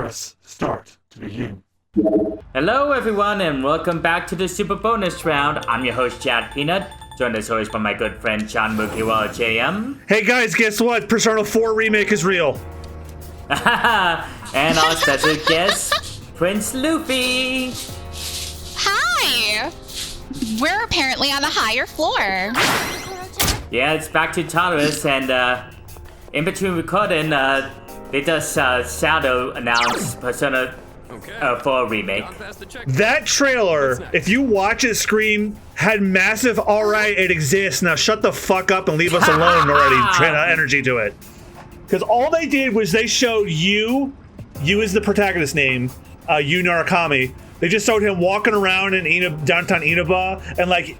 Press start to begin. Hello everyone and welcome back to the Super Bonus Round. I'm your host Chad Peanut, joined as always by my good friend John Mukiwala JM. Hey guys, guess what? Persona 4 Remake is real. And our special guest, Prince Luffy. Hi! We're apparently on the higher floor. Yeah, it's back to Taurus, and in between recording, they just shadow announced Persona 4 Remake. That trailer, if you watch it scream, had massive alright, it exists, now shut the fuck up and leave us alone already, energy to it. Because all they did was they showed you is the protagonist name, Yu Narakami. They just showed him walking around in downtown Inaba and like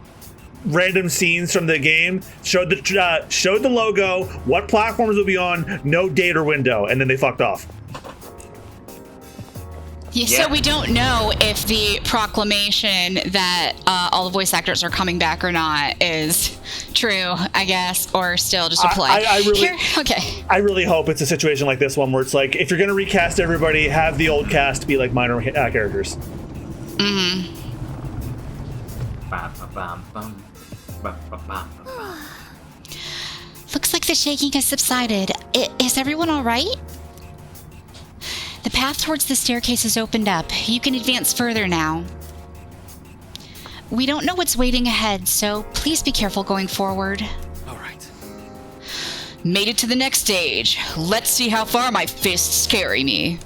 random scenes from the game, showed the logo, what platforms will be on, no date or window, and then they fucked off. Yeah, so we don't know if the proclamation that all the voice actors are coming back or not is true, I guess, or still just a play. I really hope it's a situation like this one where it's like, if you're going to recast everybody, have the old cast be like minor characters. Mm-hmm. Looks like the shaking has subsided. Is everyone all right? The path towards the staircase has opened up. You can advance further now. We don't know what's waiting ahead, so please be careful going forward. All right. Made it to the next stage. Let's see how far my fists carry me.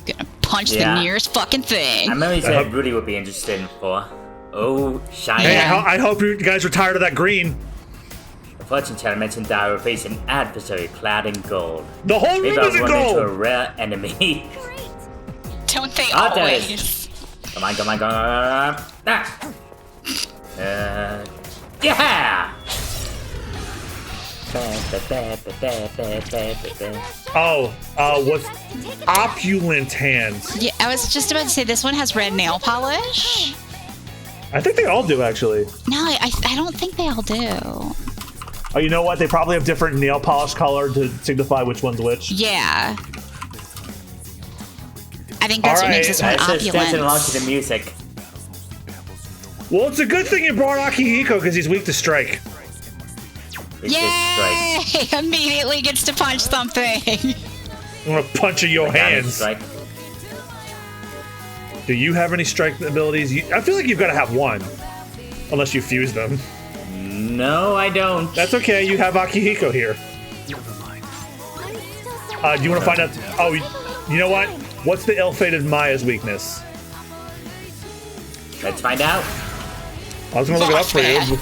Gonna punch the nearest fucking thing. I remember you said Rudy would be interested in 4. Oh, shiny. Hey, I hope you guys are tired of that green. The fortune teller mentioned that I would face an adversary clad in gold. The whole room is in gold! Into a rare enemy. Don't they always? Come on. Yeah! What's opulent hands? Yeah, I was just about to say this one has red nail polish. I think they all do, actually. No, I don't think they all do. Oh, you know what? They probably have different nail polish color to signify which one's which. Yeah. I think that's what makes this one opulent. Just dancing along to the music. Well, it's a good thing you brought Akihiko because he's weak to strike. Yay! Immediately gets to punch something. I'm gonna punch your hands. Do you have any strike abilities? I feel like you've got to have one, unless you fuse them. No, I don't. That's okay. You have Akihiko here. Do you want to find out? Oh, you know what? What's the ill-fated Maya's weakness? Let's find out. I was gonna look it up for you.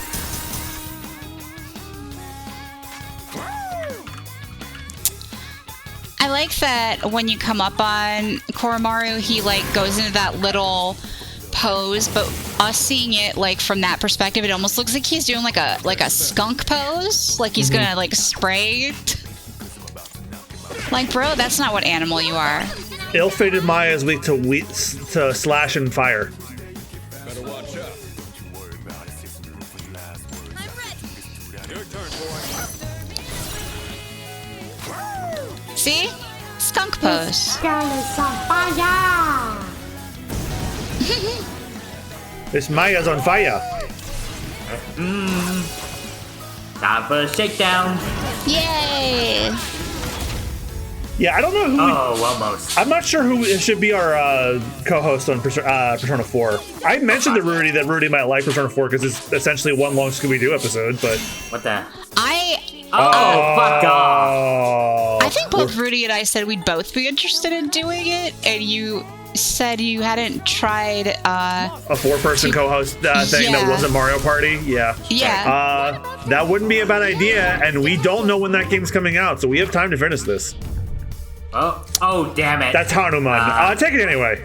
I like that when you come up on Koromaru, he like goes into that little pose, but us seeing it like from that perspective, it almost looks like he's doing like a skunk pose, like he's gonna like spray. Like, bro, that's not what animal you are. Ill-fated Maya is weak to slash and fire. Better watch out. Your turn, boy. See? Skunk pose. This Maya's on fire. Time for a shakedown. Yay! Yeah, I don't know who. Oh, almost. I'm not sure who should be our co-host on Persona 4. I mentioned to Rudy that Rudy might like Persona 4 because it's essentially one long Scooby-Doo episode, but... What the? Fuck off! I think both Rudy and I said we'd both be interested in doing it, and you said you hadn't tried a 4-person co-host thing that wasn't Mario Party. Yeah. That wouldn't be a bad idea, and we don't know when that game's coming out, so we have time to finish this. Oh, damn it. That's Hanuman. Take it anyway.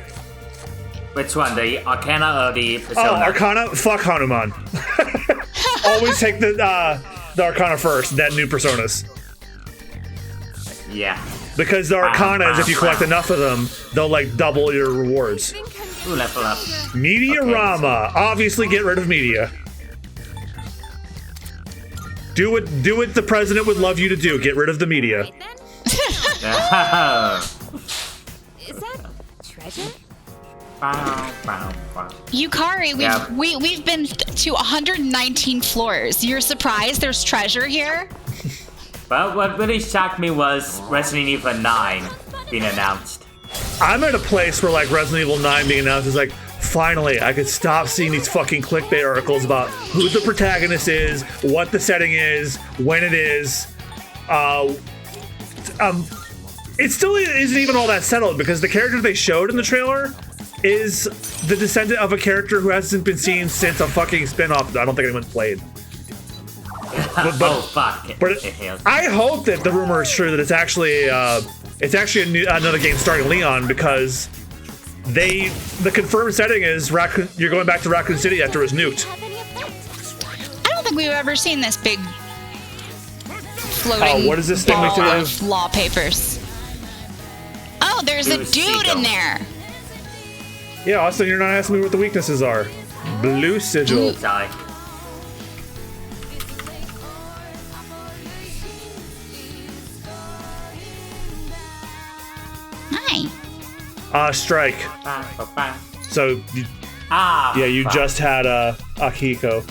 Which one, the Arcana or the Persona? Oh, Arcana? Fuck Hanuman. Always take the Arcana first, then new Personas. Yeah. Because the Arcanas, if you collect enough of them, they'll like double your rewards. Ooh, level up. Media-rama. Okay. Obviously get rid of media. Do what the president would love you to do. Get rid of the media. treasure? Yukari, we've been to 119 floors. You're surprised there's treasure here? Well, what really shocked me was Resident Evil 9 being announced. I'm at a place where like Resident Evil 9 being announced is like, finally, I could stop seeing these fucking clickbait articles about who the protagonist is, what the setting is, when it is. It still isn't even all that settled because the character they showed in the trailer is the descendant of a character who hasn't been seen since a fucking spin-off that I don't think anyone's played. Oh fuck! But I hope that the rumor is true that it's actually another game starring Leon because the confirmed setting is you're going back to Raccoon City after it was nuked. I don't think we've ever seen this big floating what is this thing we ball do? of law papers. Oh, there's a dude in there. Yeah, Austin, you're not asking me what the weaknesses are. Blue sigil. Sorry. Hi. Strike. So, you just had Akihiko.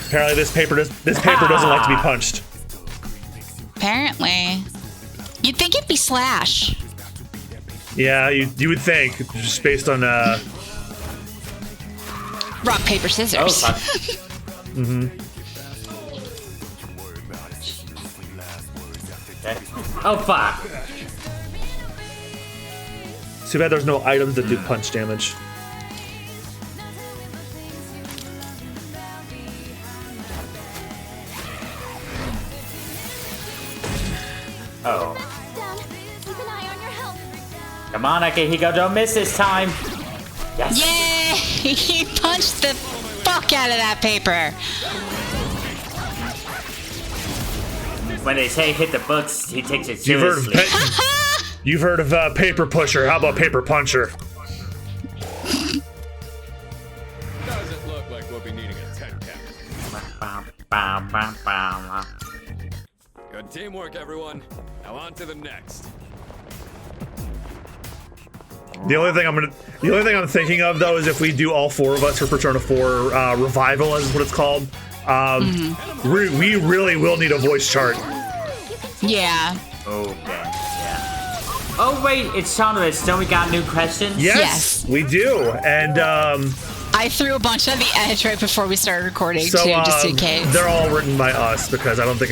Apparently, this paper doesn't like to be punched. Apparently. You'd think it'd be Slash. Yeah, you would think, just based on rock, paper, scissors. Oh, fuck. Mm-hmm. Okay. Oh fuck. Too bad there's no items that do punch damage. Oh. Down. Keep an eye on your health. Come on, Akihiko, don't miss this time. Yes. Yay! He punched the fuck out of that paper. When they say hit the books, he takes it seriously. You've heard of paper pusher. How about paper puncher? Doesn't look like we'll be needing a 10 cap. Good teamwork, everyone. Now on to the next. The only thing I'm thinking of though is if we do all four of us for Persona 4 Revival, is what it's called. We really will need a voice chart. Yeah. Okay. Yeah. Oh wait, it's Thomas. Don't we got new questions? Yes, we do. And I threw a bunch on the edge right before we started recording too, just in case. They're all written by us because I don't think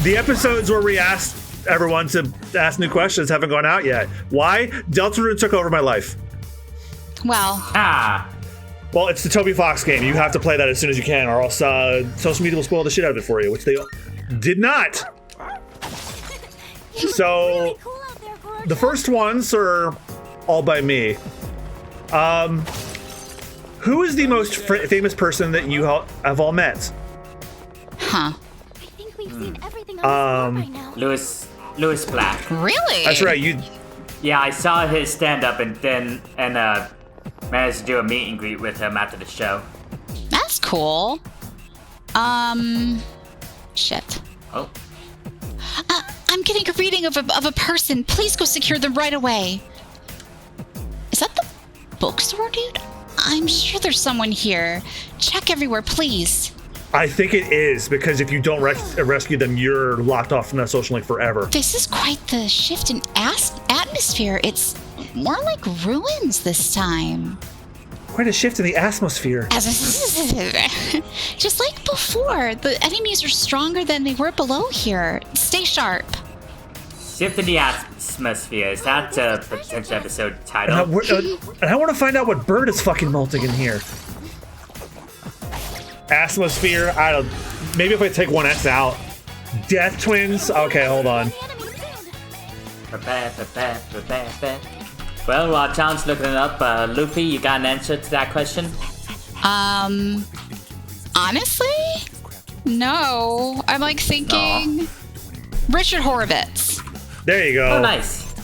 the episodes where we asked everyone to ask new questions haven't gone out yet. Why? Deltarune took over my life. Well. Well, it's the Toby Fox game. You have to play that as soon as you can, or else social media will spoil the shit out of it for you, which they did not. So, the first ones are all by me. Who is the most famous person that you have all met? Huh. I think we've seen everything on the by now. Louis Black. Really? That's right. Yeah, I saw his stand-up and managed to do a meet and greet with him after the show. That's cool. Shit. Oh. I'm getting a reading of a person. Please go secure them right away. Is that the bookstore, dude? I'm sure there's someone here. Check everywhere, please. I think it is, because if you don't rescue them, you're locked off from that social link forever. This is quite the shift in atmosphere. It's more like ruins this time. Quite a shift in the Asmosphere. Just like before, the enemies are stronger than they were below here. Stay sharp. Shift in the Atmosphere. Is that a potential episode title? And I want to find out what bird is fucking molting in here. Atmosphere. Maybe if I take one S out. Death Twins. Okay, hold on. Well, while John's looking it up, Luffy, you got an answer to that question? Honestly? No. I'm like thinking Richard Horvitz. There you go. Oh, nice.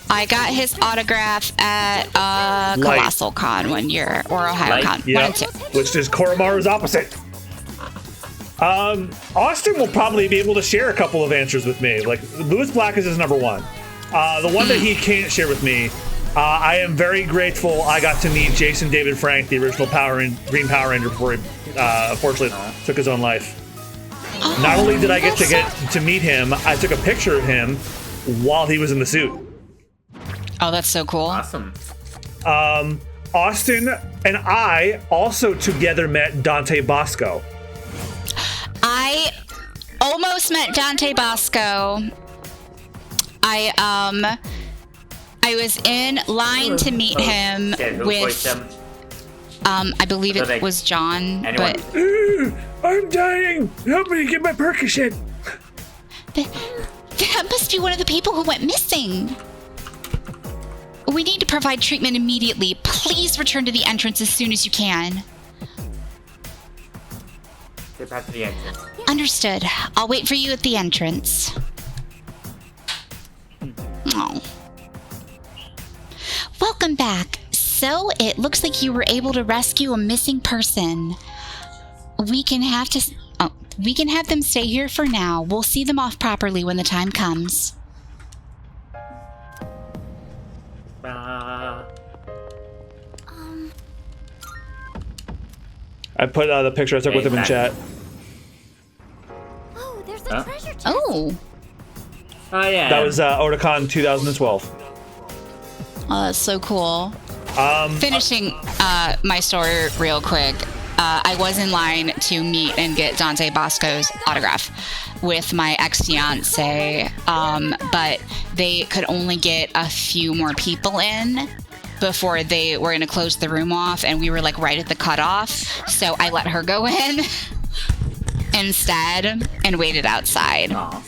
I got his autograph at Colossal Con one year, or Ohio Con. Yep. Which is Koromaru's opposite. Austen will probably be able to share a couple of answers with me. Like, Lewis Black is his number one. The one that he can't share with me, I am very grateful I got to meet Jason David Frank, the original Green Power Ranger, before he unfortunately took his own life. Not only did I get to meet him, I took a picture of him while he was in the suit. Oh, that's so cool. Awesome. Austen and I also together met Dante Bosco. I almost met Dante Bosco. I was in line to meet him with I believe it was John. Anyone? But I'm dying. Help me get my Percocet. That must be one of the people who went missing. We need to provide treatment immediately. Please return to the entrance as soon as you can. Get back to the entrance. Understood. I'll wait for you at the entrance. Oh. Welcome back. So, it looks like you were able to rescue a missing person. We can have them stay here for now. We'll see them off properly when the time comes. I put the picture I took with him in chat. Oh, there's a treasure chest. Oh. Oh yeah. That was Otakon 2012. Oh, that's so cool. Finishing my story real quick. I was in line to meet and get Dante Bosco's autograph with my ex-fiance, but they could only get a few more people in before they were going to close the room off, and we were like right at the cutoff, so I let her go in instead and waited outside. Aww.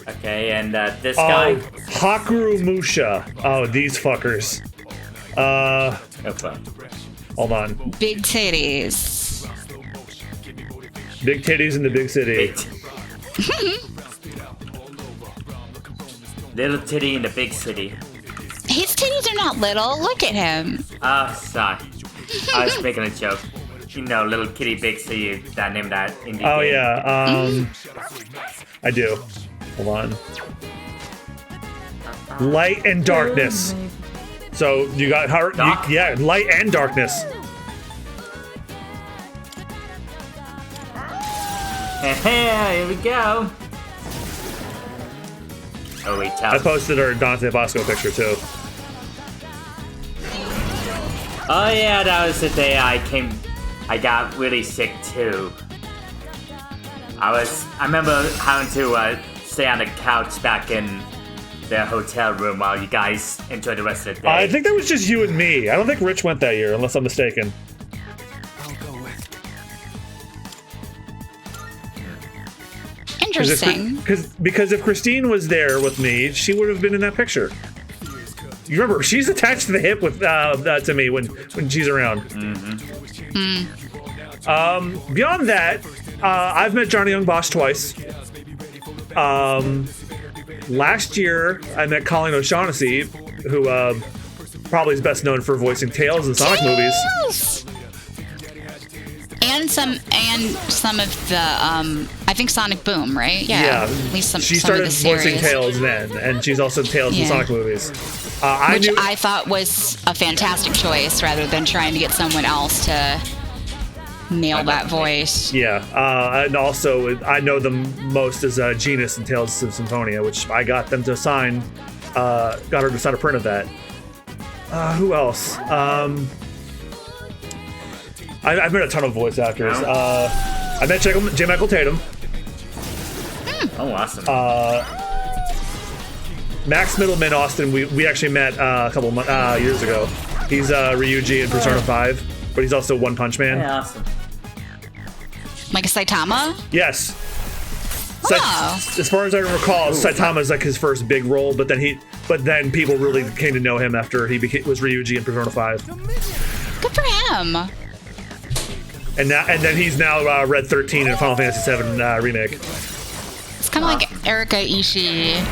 Okay, and this guy? Hakuryu Musha. Oh, these fuckers. Okay. Hold on. Big titties. Big titties in the big city. Little titty in the big city. His titties are not little. Look at him. Sorry. I was making a joke. You know, little kitty big city, that name that indie Oh, game. yeah. I do. Hold on. Light and darkness. So you got yeah, light and darkness. Here we go. Oh wait, I posted our Dante Bosco picture too. Oh yeah, that was the day I got really sick too. I remember having to stay on the couch back in the hotel room while you guys enjoyed the rest of the day. I think that was just you and me. I don't think Rich went that year, unless I'm mistaken. Interesting. Because if Christine was there with me, she would have been in that picture. You remember, she's attached to the hip with to me when she's around. Mm-hmm. Beyond that, I've met Johnny Young Bosch twice. Last year, I met Colin O'Shaughnessy, who probably is best known for voicing Tails in Sonic movies. And some of the I think Sonic Boom, right? Yeah. At least some. She some started of the voicing series. Tails then, and she's also Tails in Sonic movies. I thought was a fantastic choice, rather than trying to get someone else to nail that voice. Yeah, and also I know them most as Genus and Tales of Symphonia, which I got them to sign. Got her to sign a print of that. Who else? I've met a ton of voice actors. I met J. Michael Tatum. Oh, awesome. Max Middleman Austin, we actually met a couple years ago. He's Ryuji in Persona 5, but he's also One Punch Man. Yeah, awesome. Like a Saitama? Yes. Oh. As far as I recall, Saitama's like his first big role, but then people really came to know him after he was Ryuji in Persona 5. Good for him. And then he's now Red 13 in Final Fantasy VII remake. It's kind of like Erika Ishii.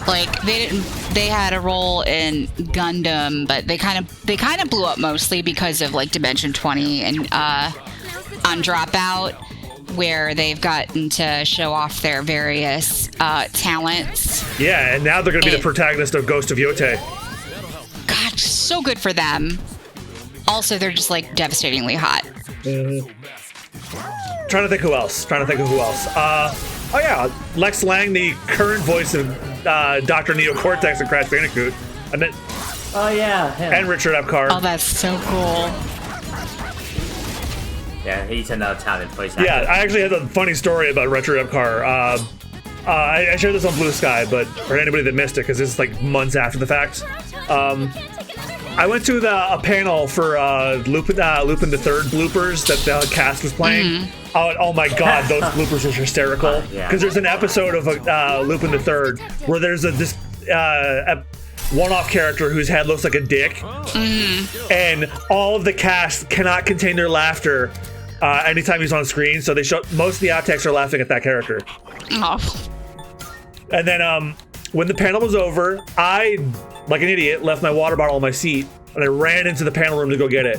Like they had a role in Gundam, but they kind of blew up mostly because of like Dimension 20 and on Dropout, where they've gotten to show off their various talents. Yeah, and now they're going to be the protagonist of Ghost of Yote. God, so good for them. Also, they're just like devastatingly hot. Trying to think who else. Oh yeah, Lex Lang, the current voice of Dr. Neo Cortex in Crash Bandicoot. And then, Oh yeah, him. and Richard Epcar. Oh, that's so cool. Yeah, he's another talented voice actor. Yeah, I actually had a funny story about Richard Epcar. I shared this on Blue Sky, but for anybody that missed it, because this is like months after the fact. I went to a panel for Lupin the Third bloopers that the cast was playing. Oh my god, those bloopers are hysterical. Because there's an episode of Lupin the Third where there's this one-off character whose head looks like a dick, and all of the cast cannot contain their laughter anytime he's on screen. So they show most of the outtakes are laughing at that character. Oh. And then when the panel was over, I, like an idiot, left my water bottle on my seat, and I ran into the panel room to go get it.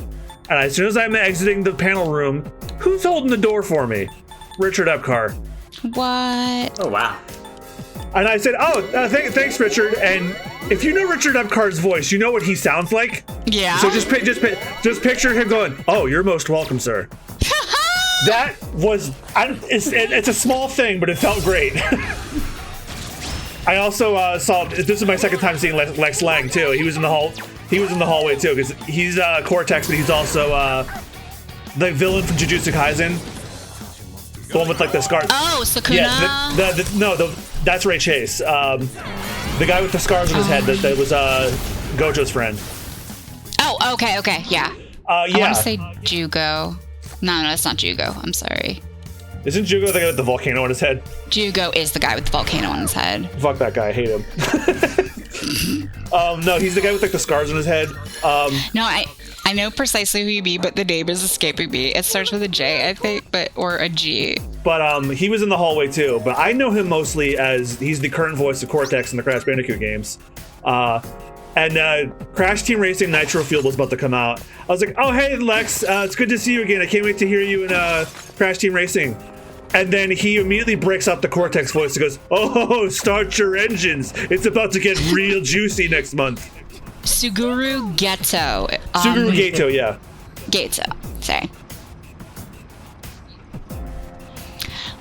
And as soon as I'm exiting the panel room, who's holding the door for me? Richard Epcar. What? Oh wow. And I said, "Oh, thanks, Richard." And if you know Richard Epcar's voice, you know what he sounds like. Yeah. So just picture him going, "Oh, you're most welcome, sir." That was, it's a small thing, but it felt great. I also saw, this is my second time seeing Lex Lang too. He was in the hallway too, because he's Cortex, but he's also the villain from Jujutsu Kaisen. The one with like the scars. Oh, Sukuna. Yeah, that's Ray Chase. The guy with the scars on his head that was Gojo's friend. Oh, okay, yeah. I Yeah. want to say Jugo. No, it's not Jugo. I'm sorry. Isn't Jugo the guy with the volcano on his head? Jugo is the guy with the volcano on his head. Fuck that guy. I hate him. No, he's the guy with like the scars on his head. No, I know precisely who you mean, but the name is escaping me. It starts with a J, I think, or a G. But he was in the hallway too. But I know him mostly as he's the current voice of Cortex in the Crash Bandicoot games. And Crash Team Racing Nitro Fuel was about to come out. I was like, "Oh hey Lex, it's good to see you again. I can't wait to hear you in Crash Team Racing." And then he immediately breaks up the Cortex voice and goes, "Oh, start your engines. It's about to get real juicy next month." Suguru Geto. Suguru Geto, yeah. Geto, sorry.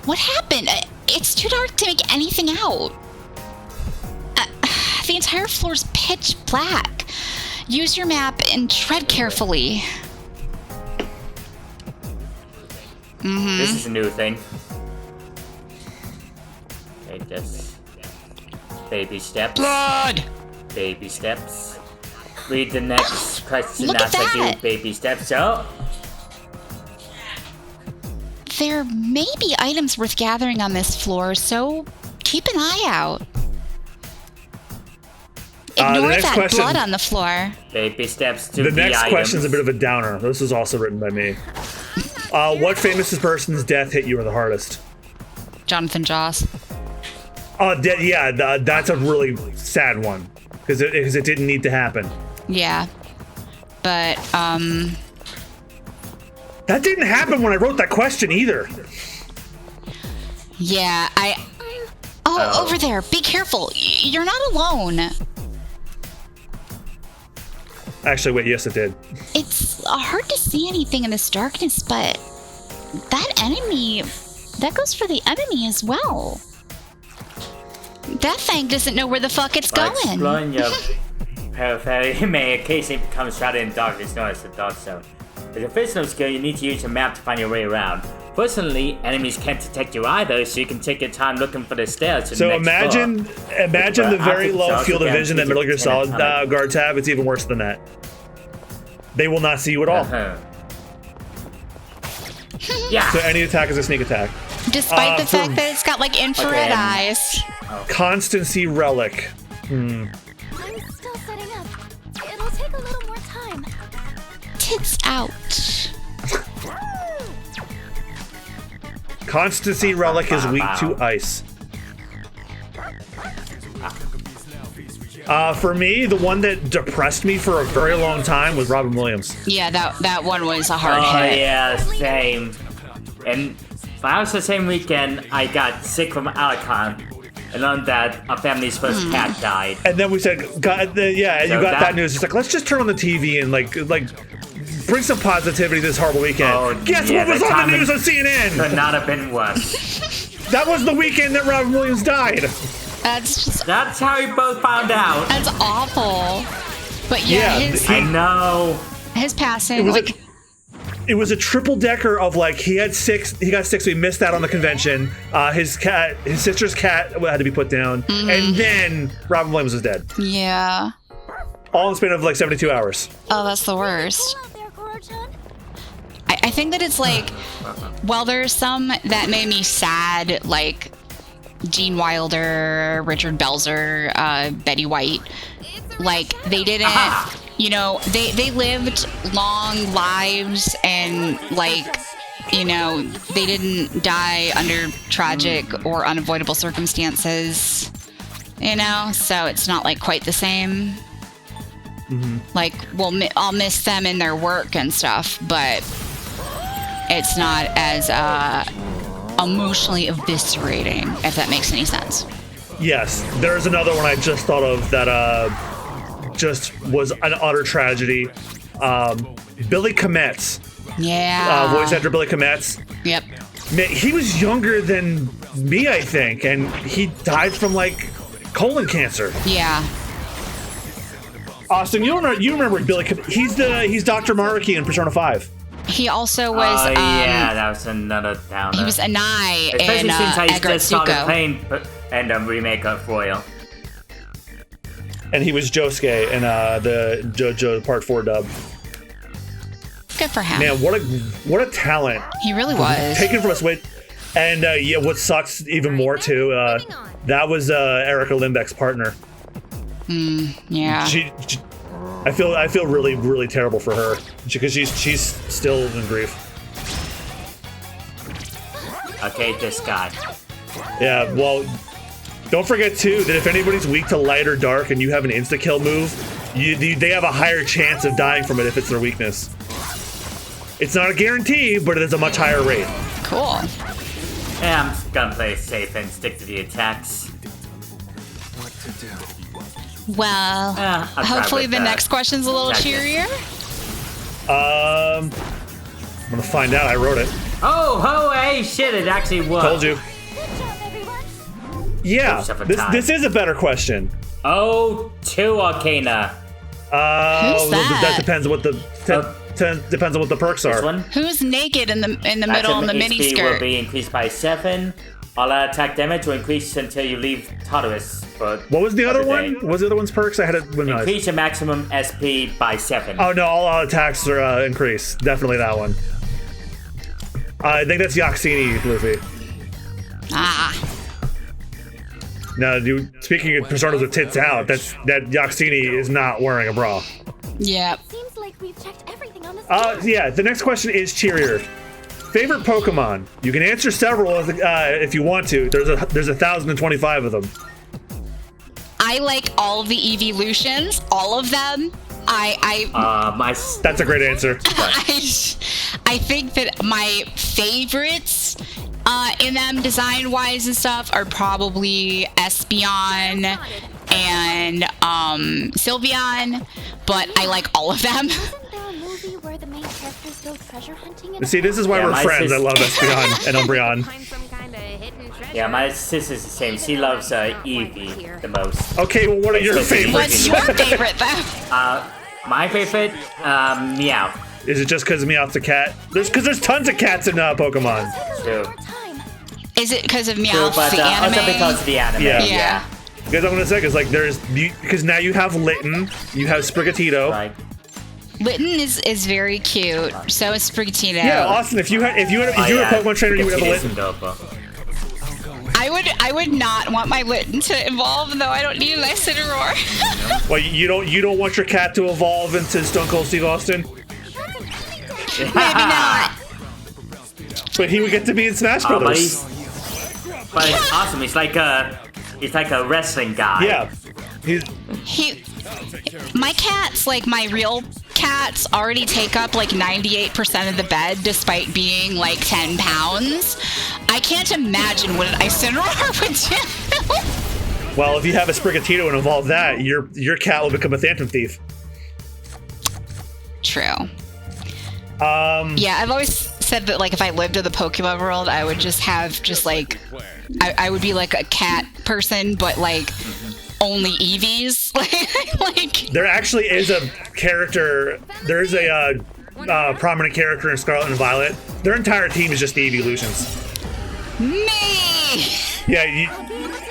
What happened? It's too dark to make anything out. The entire floor's pitch black. Use your map and tread carefully. This is a new thing. Take this. Baby steps. Blood! Baby steps. Read the next question Look as at I that. do baby steps. Oh! There may be items worth gathering on this floor, so keep an eye out. Ignore that blood on the floor. Baby steps to The next items. question's a bit of a downer. This was also written by me. What famous person's death hit you the hardest? Jonathan Joss. Oh, yeah, that's a really sad one because it didn't need to happen. Yeah, but that didn't happen when I wrote that question either. Yeah, Oh, over there. Be careful. You're not alone. Actually, wait, yes, it did. It's hard to see anything in this darkness, but that goes for the enemy as well. That thing doesn't know where the fuck it's By going. exploring your periphery, you may occasionally become shrouded in darkness known as the dark zone. As a physical skill, you need to use your map to find your way around. Fortunately, enemies can't detect you either, so you can take your time looking for the stairs to the next floor. Imagine the very low field of vision that Metal Gear Solid guards have. It's even worse than that. They will not see you at all. Yeah. So any attack is a sneak attack. Despite the fact that it's got like infrared eyes. Constancy Relic. I'm still setting up. It'll take a little more time. Tits out. Constancy Relic is weak to ice. For me, the one that depressed me for a very long time was Robin Williams. Yeah, that one was a hard hit. Oh yeah, same. And but also the same weekend, I got sick from Alicon and learned that our family's first cat died. And then we said, you got that news. It's like, let's just turn on the TV and like bring some positivity this horrible weekend. Oh, Guess what was on the news on CNN? Could not have been worse. That was the weekend that Robin Williams died. That's how we both found out. That's awful. But yeah, I know. His passing, it was a triple decker of like he got sick, so he missed out on the convention. His sister's cat had to be put down, and then Robin Williams was dead. Yeah. All in the span of like 72 hours. Oh, that's the worst. I think that it's like, well, there's some that made me sad, like Gene Wilder, Richard Belzer, Betty White. Like, they didn't, you know, they lived long lives and, like, you know, they didn't die under tragic or unavoidable circumstances, you know? So it's not, like, quite the same. Like, I'll miss them in their work and stuff, but it's not as emotionally eviscerating, if that makes any sense. Yes, there's another one I just thought of that just was an utter tragedy. Billy Kometz. Yeah. Voice actor Billy Kometz. Yep. Man, he was younger than me, I think, and he died from like colon cancer. Yeah. Austen, you remember Billy Kometz? He's Dr. Maruki in Persona 5. He also was. Yeah, that was another downer. He was Anai especially in since I just started Agretsuko. playing and remake of Royal. And he was Josuke in the JoJo Part 4 dub. Good for him. Man, what a talent. He really was. Taken from us with. And yeah, what sucks even more too, that was Erica Limbeck's partner. Yeah. I feel really, really terrible for her because she's still in grief. Okay, this guy. Yeah, well, don't forget too that if anybody's weak to light or dark and you have an insta-kill move, they have a higher chance of dying from it if it's their weakness. It's not a guarantee, but it is a much higher rate. Cool. Yeah, I'm gonna play it safe and stick to the attacks. Well, hopefully the next question's a little cheerier. I'm gonna find out. I wrote it. Oh, hey, shit! It actually was. Told you. Yeah, this is a better question. Oh, 2 Arcana. Who's that? That depends on what the depends on what the perks are. This one? Who's naked in the middle in the HP miniskirt? will be increased by 7. All attack damage will increase until you leave Tartarus. What was the other one? What was the other one's perks? I had it. Increase your maximum SP by 7. Oh no, all attacks are increased. Definitely that one. I think that's Yaxini, Luffy. Now, speaking of personas with tits out, that Yaxini is not wearing a bra. Yep. Seems like we've checked everything on this. Yeah. The next question is cheerier. Favorite Pokemon? You can answer several if you want to. There's 1,025 of them. I like all of the evolutions, all of them. That's a great answer. I think that my favorites in them, design-wise and stuff, are probably Espeon and Sylveon, but I like all of them. Isn't there a movie where the main characters go treasure hunting? See, this is why we're friends. I love Espeon and Umbreon. Yeah, my sister's the same. She loves Eevee the most. Okay, well, what are your favorites? What's your favorite, though? My favorite, Meow. Is it just because Meowth's a cat? Because there's tons of cats in Pokemon. True. Is it because of Meowth, the anime? Also because of the anime. Yeah. Because I'm gonna say, because now you have Litten, you have Sprigatito. Right. Litten is very cute. So is Sprigatito. Yeah, Austin, if you were a Pokemon trainer, you would have a Litten. I would not want my Litten to evolve, though I don't need an Incineroar. Well, you don't want your cat to evolve into Stone Cold Steve Austin? Maybe not. But he would get to be in Smash Brothers. But it's awesome. He's like a wrestling guy. Yeah. My cats, like my real cats, already take up like 98% of the bed despite being like 10 pounds. I can't imagine what an Incineroar would do. Well, if you have a Sprigatito and evolve that, your cat will become a Phantom Thief. True. Yeah, I've always said that like if I lived in the Pokemon world, I would just have like I would be like a cat person, but like only Eevees. like there actually is a character. There is a prominent character in Scarlet and Violet. Their entire team is just the evolutions. Me. Yeah.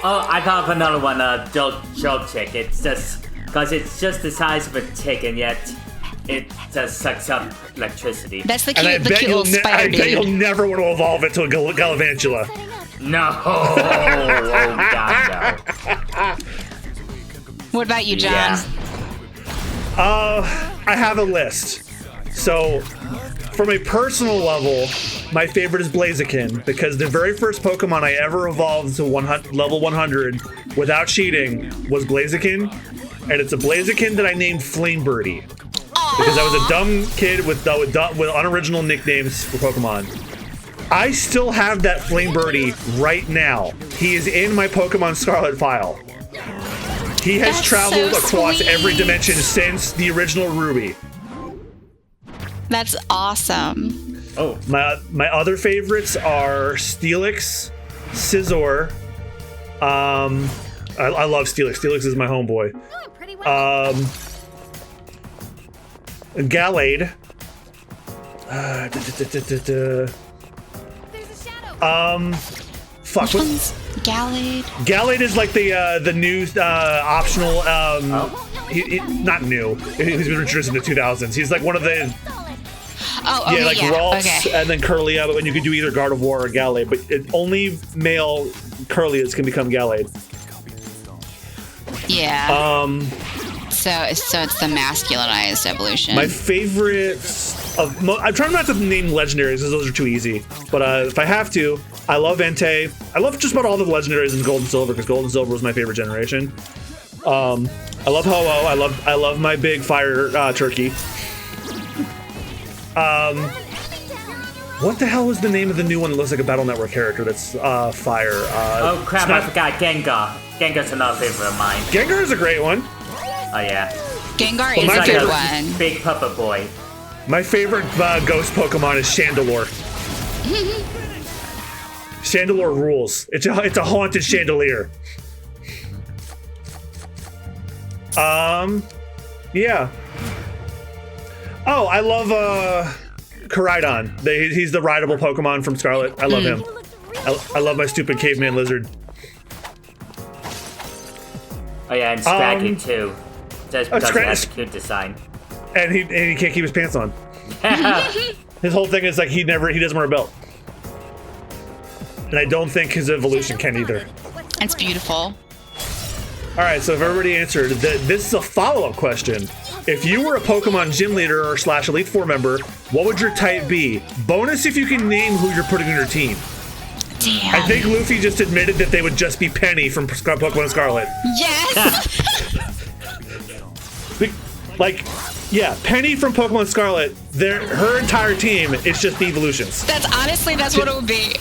Oh, I thought of another one. Jolt Chick. It's just because it's just the size of a tick, and yet it just sucks up electricity. That's the cute little spider dude. I bet you'll never want to evolve it to a Galvantula. No. Oh God, no. What about you, John? Yeah. I have a list. So, from a personal level, my favorite is Blaziken, because the very first Pokemon I ever evolved to level 100 without cheating was Blaziken, and it's a Blaziken that I named Flame Birdie. Because I was a dumb kid with unoriginal nicknames for Pokemon. I still have that Flame Birdie right now. He is in my Pokemon Scarlet file. He has traveled across every dimension since the original Ruby. That's awesome. Oh, my other favorites are Steelix, Scizor. I love Steelix. Steelix is my homeboy. Gallade. Fuck. Which one's Gallade? Gallade is like the new optional. Not new. He's been introduced in the 2000s. He's like one of the. Ralts and then Curlia, but when you can do either Guard of War or Gallade, but only male Curlias can become Gallade. Yeah. So it's the masculinized evolution. My favorites of I'm trying not to name legendaries because those are too easy. But if I have to, I love Entei. I love just about all the legendaries in Gold and Silver because Gold and Silver was my favorite generation. I love Ho-Oh. I love my big fire turkey. What the hell is the name of the new one that looks like a Battle Network character that's fire? Oh crap, I forgot Gengar. Gengar's another favorite of mine. Gengar is a great one. Oh yeah. Gengar is a good one. Big puppet boy. My favorite ghost Pokemon is Chandelure. Chandelure rules. It's a haunted chandelier. Yeah. Oh, I love Koraidon. He's the rideable Pokemon from Scarlet. I love him. I love my stupid caveman lizard. Oh yeah, and Scraggy too. Just because he has a cute design. And he can't keep his pants on. His whole thing is like he doesn't wear a belt. And I don't think his evolution can either. It's beautiful. Alright, so if everybody answered, this is a follow-up question. If you were a Pokemon gym leader or / Elite Four member, what would your type be? Bonus if you can name who you're putting on your team. Damn. I think Luffy just admitted that they would just be Penny from Pokemon Scarlet. Yes! Penny from Pokemon Scarlet, her entire team is just the evolutions. That's what it would be.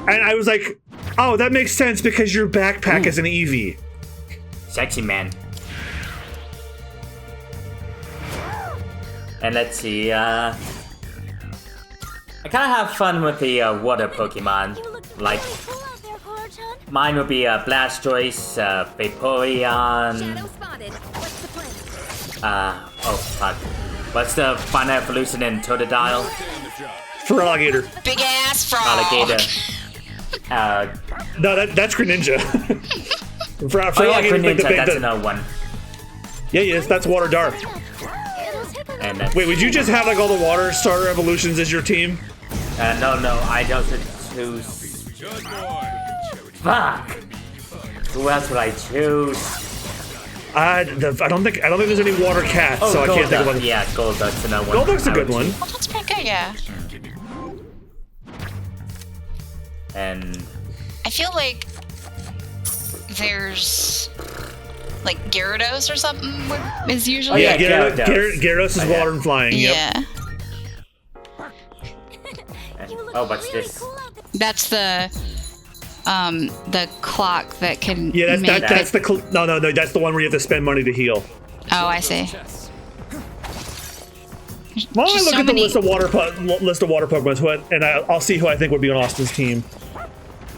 And I was like, oh, that makes sense because your backpack is an Eevee. Sexy man. And let's see, I kind of have fun with the water Pokemon. Like, mine would be Blastoise, Vaporeon. Oh fuck. What's the final evolution in Totodile? Feraligatr. Big ass frog. Alligator. No, that's Greninja. Greninja, that's another one. Yeah, yes, that's Water Dark. And wait, would you just have like all the water starter evolutions as your team? No, I just choose. Fuck. Who else would I choose? I don't think there's any water cats, so I can't think of one. Yeah, Golduck's another one. Golduck's a good one. Golduck's pretty good, yeah. And I feel like there's like Gyarados or something is usually. Oh, yeah, Gyarados is water and flying. Yeah. Oh, what's this? That's the clock that can. Yeah, that's the no, that's the one where you have to spend money to heal. Oh, I see. Well, I look at the list of water Pokemon, and I'll see who I think would be on Austin's team.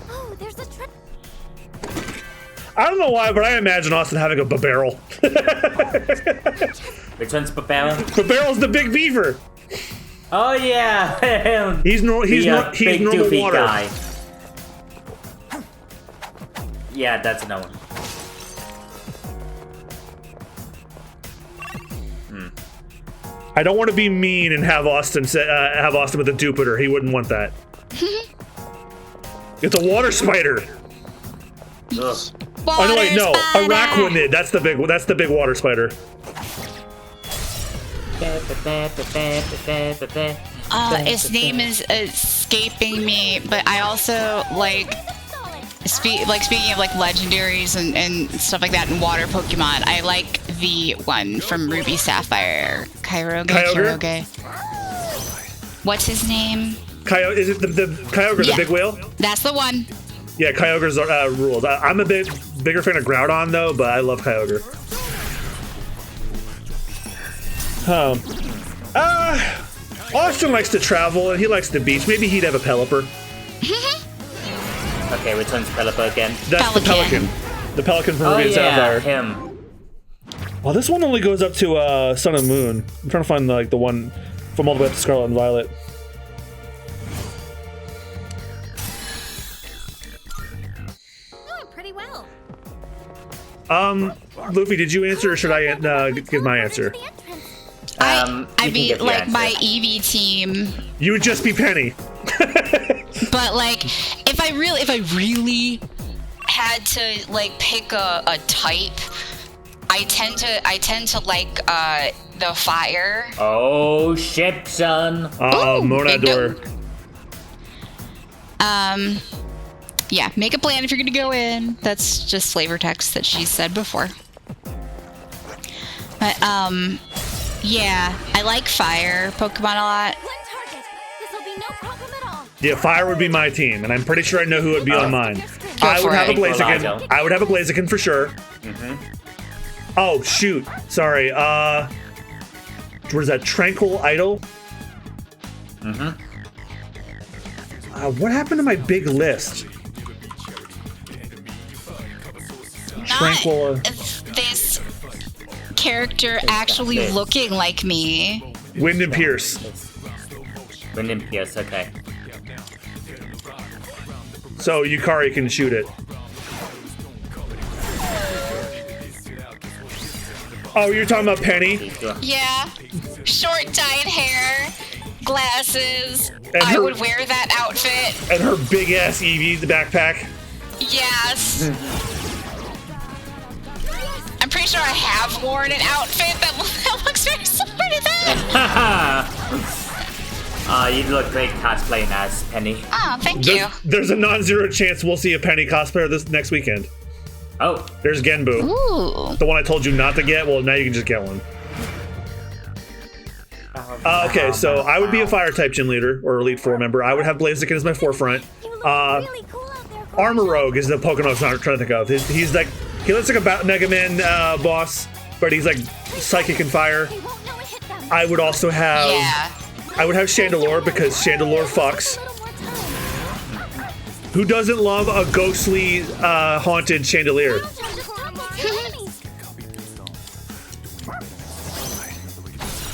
Oh, there's a trip. I don't know why, but I imagine Austin having a Babarrel. Which one's Babarrel? Babarrel's the big beaver. Oh yeah. He's normal water. Guy. Yeah, that's another one. I don't want to be mean and have Austin with a Dupitor. He wouldn't want that. It's a water spider. Ugh. Oh no, wait, no, a Arachnid. That's the big water spider. Its name is escaping me, but I also like speaking of like legendaries and stuff like that in water Pokemon. I like the one from Ruby Sapphire, Kyogre. What's his name? Is it the Kyogre, the big whale? That's the one. Yeah, Kyogre's rules. I'm a bigger fan of Groudon though, but I love Kyogre. Austin likes to travel and he likes the beach. Maybe he'd have a Pelipper. Okay, which one's Pelipper again? That's the Pelican. The Pelican from Ruby and Sapphire. Him. Well, this one only goes up to Sun and Moon. I'm trying to find like the one from all the way up to Scarlet and Violet. Doing pretty well. Luffy, did you answer or should I give my answer? I mean, like my Eevee team. You would just be Penny. But like, if I really had to like pick a type, I tend to like the fire. Oh shit, son. Monador. Yeah, make a plan if you're gonna go in. That's just flavor text that she said before. But yeah, I like fire Pokemon a lot. One target. This'll be no problem at all. Yeah, fire would be my team, and I'm pretty sure I know who would be on mine. I would have a Blaziken. I would have a Blaziken for sure. Oh shoot! Sorry. What is that? Tranquil Idol. What happened to my big list? Tranquil. This character actually looking like me. Wind and Pierce. Wind and Pierce. Okay. So Yukari can shoot it. Oh, you're talking about Penny? Yeah. Short dyed hair, glasses. And I would wear that outfit. And her big ass Eevee, the backpack. Yes. I'm pretty sure I have worn an outfit that looks very similar to that. You look great cosplaying as Penny. Oh, thank you. There's a non-zero chance we'll see a Penny cosplayer this next weekend. Oh. There's Genbu. Ooh. The one I told you not to get. Well, now you can just get one. Okay, so I would be a fire type gym leader or elite four member. I would have Blaziken as my forefront. Really cool out there, Armor Rogue is the Pokemon I'm trying to think of. He's like, he looks like a Mega Man boss, but he's like psychic and fire. They won't know it hit them. I would also have, I would have Chandelure because Chandelure fucks. A little more time. Who doesn't love a ghostly haunted chandelier?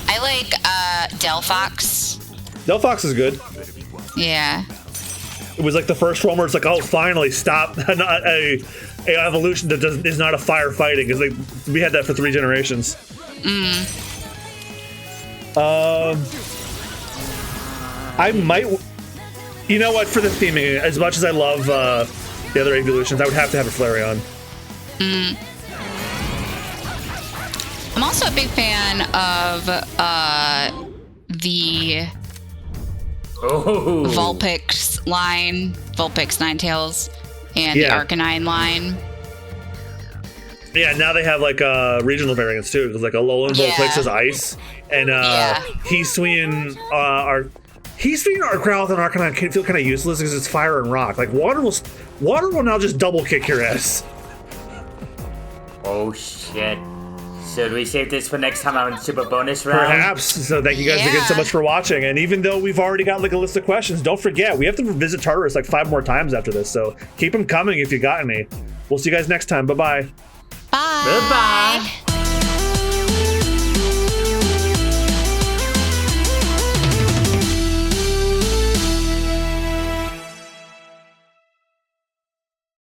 I like Delphox. Delphox is good. Yeah. It was like the first one where it's like, oh, finally, stop a evolution that is not a firefighting. Because like we had that for 3 generations. I might, you know what? For the theming, as much as I love the other evolutions, I would have to have a Flareon. I'm also a big fan of the Vulpix line, Vulpix Ninetales, and the Arcanine line. Yeah, now they have like regional variants too. Because like Alolan Vulpix is ice, and Heat-Swing are Growlithe and Arcanine can feel kind of useless because it's fire and rock. Like water will now just double kick your ass. Oh shit. Should we save this for next time on Super Bonus Round? Perhaps. So thank you guys again so much for watching. And even though we've already got like a list of questions, don't forget, we have to visit Tartarus like 5 more times after this. So keep them coming if you got any. We'll see you guys next time. Bye-bye. Bye. Goodbye.